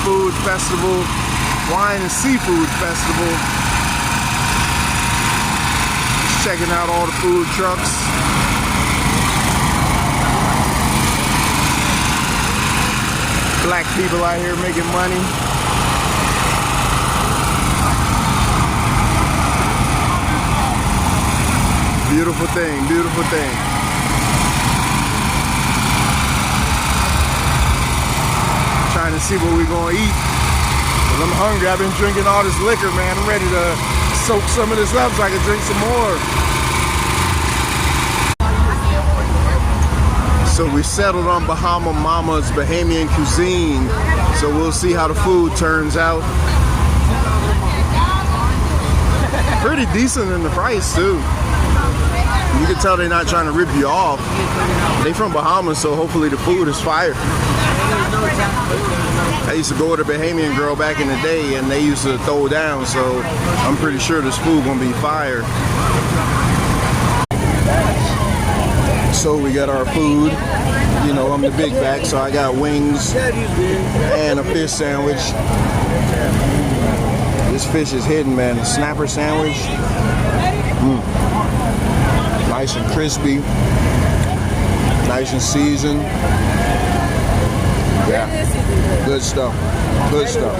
Food Festival, Wine and Seafood Festival. Just checking out all the food trucks. Black people out here making money. Beautiful thing, beautiful thing. Trying to see what we're gonna eat. Cause I'm hungry. I've been drinking all this liquor, man. I'm ready to soak some of this up so I can drink some more. So we settled on Bahama Mama's Bahamian cuisine. So we'll see how the food turns out. Pretty decent in the price too. You can tell they're not trying to rip you off. They from Bahamas, so hopefully the food is fire. I used to go with a Bahamian girl back in the day and they used to throw down, so I'm pretty sure this food gonna be fire. So we got our food. You know, I'm the big back, so I got wings and a fish sandwich. This fish is hidden, man. The snapper sandwich. Nice and crispy. Nice and seasoned. Yeah. Good stuff. Good stuff.